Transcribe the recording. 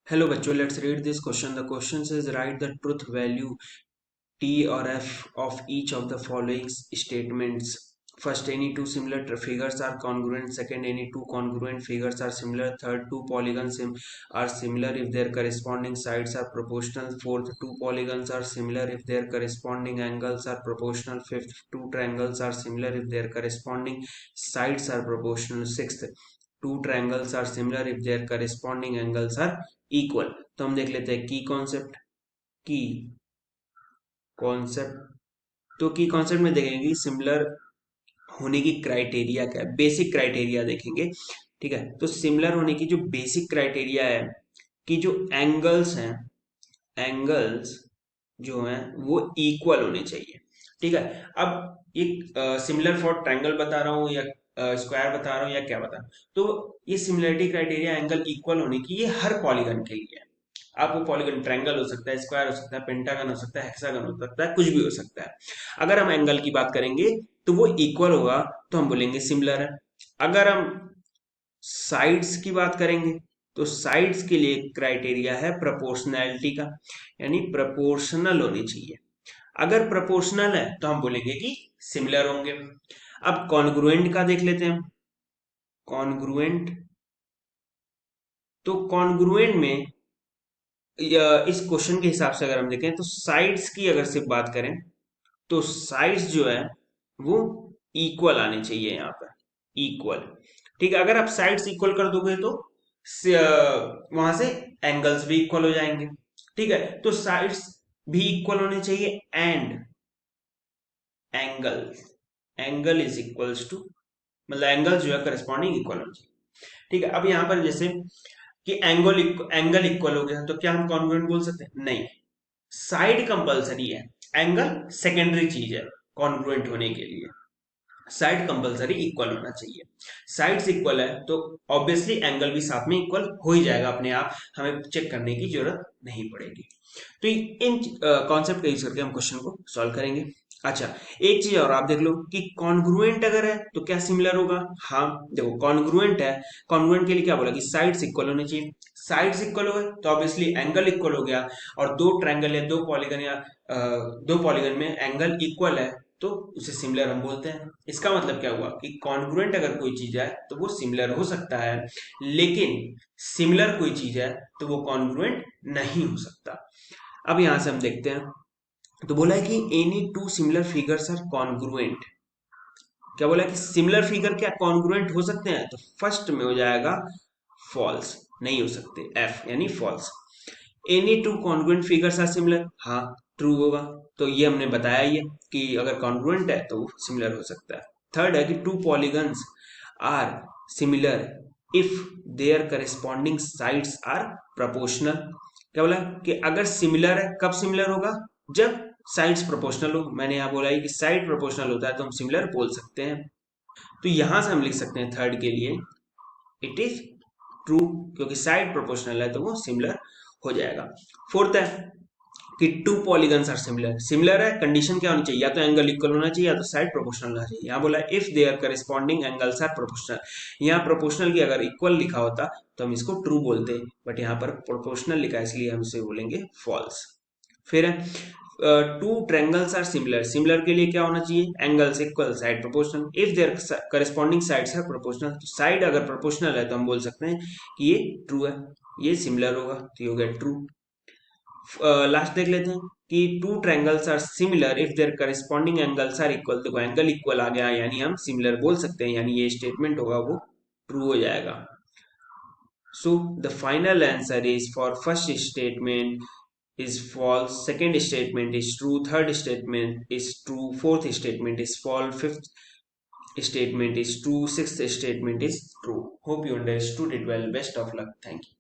Hello बच्चों, let's read this question. The question says write the truth value T or F of each of the following statements. First, any two similar figures are congruent. Second, any two congruent figures are similar. Third, two polygons are similar if their corresponding sides are proportional. Fourth, two polygons are similar if their corresponding angles are proportional. Fifth, two triangles are similar if their corresponding sides are proportional. Sixth, two triangles are similar if their corresponding angles are equal. तो हम देख लेते हैं की concept तो की concept में देखेंगे कि सिमिलर होने की क्राइटेरिया क्या है, बेसिक क्राइटेरिया देखेंगे। ठीक है, तो सिमिलर होने की जो बेसिक क्राइटेरिया है कि जो एंगल्स जो हैं वो इक्वल होने चाहिए। ठीक है, अब एक सिमिलर फॉर ट्रायंगल बता रहा हूँ या स्क्वायर बता रहा हूँ या क्या बता रहा हूँ, तो ये सिमिलरिटी क्राइटेरिया एंगल इक्वल होने की ये हर पॉलीगन के लिए है। आप वो पॉलीगन ट्रायंगल हो सकता है, स्क्वायर हो सकता है, पेंटागन हो सकता है, हेक्सागन हो सकता है, कुछ भी हो सकता है। अगर हम एंगल की बात करेंगे तो वो इक्वल होगा तो हम बोलेंगे सिमिलर है। अगर हम साइड्स की बात करेंगे तो साइड्स के लिए क्राइटेरिया है प्रोपोर्शनैलिटी का, यानी प्रोपोर्शनल होनी चाहिए। अगर प्रोपोर्शनल है तो हम बोलेंगे कि सिमिलर होंगे। अब कॉन्ग्रुएंट का देख लेते हैं। कॉन्ग्रुएंट, तो कॉन्ग्रुएंट में इस क्वेश्चन के हिसाब से अगर हम देखें तो साइड्स की अगर सिर्फ बात करें तो साइड्स जो है वो इक्वल आने चाहिए यहाँ पर, इक्वल। ठीक है, अगर आप साइड्स इक्वल कर दोगे तो वहां से एंगल्स भी इक्वल हो जाएंगे। ठीक है, तो साइड्स भी इक्वल होने चाहिए and angle angle is equals to, मतलब एंगल जो है करस्पॉन्डिंग इक्वल होना चाहिए। ठीक है, अब यहाँ पर जैसे कि एंगल इक्वल हो गया तो क्या हम कॉन्ग्रुएंट बोल सकते हैं? नहीं, साइड कंपलसरी है, एंगल सेकेंडरी चीज है कॉन्ग्रुएंट होने के लिए। साइड कंपलसरी इक्वल होना चाहिए। साइड्स इक्वल है तो ऑब्वियसली एंगल भी साथ में इक्वल हो ही जाएगा अपने आप, हमें चेक करने की जरूरत नहीं पड़ेगी। तो इन कॉन्सेप्ट का यूज करके हम क्वेश्चन को सॉल्व करेंगे। अच्छा, एक चीज और आप देख लो कि कॉन्ग्रुएंट अगर है तो क्या सिमिलर होगा? हाँ, देखो कॉन्ग्रुएंट है, कॉन्ग्रुएंट के लिए क्या बोला कि साइड्स इक्वल होने चाहिए। साइड्स इक्वल हो गए तो ऑब्वियसली एंगल इक्वल हो गया, और दो ट्रायंगल या दो पॉलीगन या दो पॉलीगन में एंगल इक्वल है तो उसे सिमिलर हम बोलते हैं। इसका मतलब क्या हुआ कि कॉन्ग्रुएंट अगर कोई चीज है तो वो सिमिलर हो सकता है, लेकिन सिमिलर कोई चीज है तो वो कॉन्ग्रुएंट नहीं हो सकता। अब यहां से हम देखते हैं, तो बोला है कि any two similar figures are congruent. क्या बोला है कि सिमिलर फिगर क्या कॉन्ग्रुएंट हो सकते हैं? तो फर्स्ट में हो जाएगा फॉल्स, नहीं हो सकते, एफ यानी false. Any two congruent figures are similar, हाँ ट्रू होगा, तो ये हमने बताया ही है कि अगर कॉन्ग्रुएंट है तो सिमिलर हो सकता है। थर्ड है कि two polygons are similar if their corresponding sides are proportional. क्या बोला कि अगर सिमिलर है, कब सिमिलर होगा? जब साइड्स प्रोपोर्शनल हो। मैंने यहाँ बोला है कि साइड प्रोपोर्शनल होता है तो हम सिमिलर बोल सकते हैं। तो यहां से हम लिख सकते हैं थर्ड के लिए इट इज ट्रू, क्योंकि साइड प्रोपोर्शनल है तो वो सिमिलर हो जाएगा। फोर्थ है कि two polygons are similar. Similar है, कंडीशन क्या होनी चाहिए? या तो एंगल इक्वल होना चाहिए या तो साइड प्रोपोर्शनल होना चाहिए। यहाँ बोला if their corresponding angles are proportional. यहाँ प्रोपोर्शनल की अगर इक्वल लिखा होता तो हम इसको ट्रू बोलते, बट यहाँ पर प्रोपोर्शनल लिखा है इसलिए हम इसे बोलेंगे फॉल्स। फिर है two triangles are similar. Similar के लिए क्या होना चाहिए? Angles equal, side proportional. If their corresponding sides are proportional, तो साइड अगर प्रोपोर्शनल है तो हम बोल सकते हैं कि ये ट्रू है, ये सिमिलर होगा, तो ये हो गया ट्रू। लास्ट देख लेते हैं कि two triangles are similar if their corresponding angles are equal. देखो एंगल इक्वल आ गया यानी हम सिमिलर बोल सकते हैं, यानी ये स्टेटमेंट होगा वो ट्रू हो जाएगा। So the final answer is for first statement is false, second statement is true, third statement is true, fourth statement is false, fifth statement is true, sixth statement is true. Hope you understood it well. Best of luck. Thank you.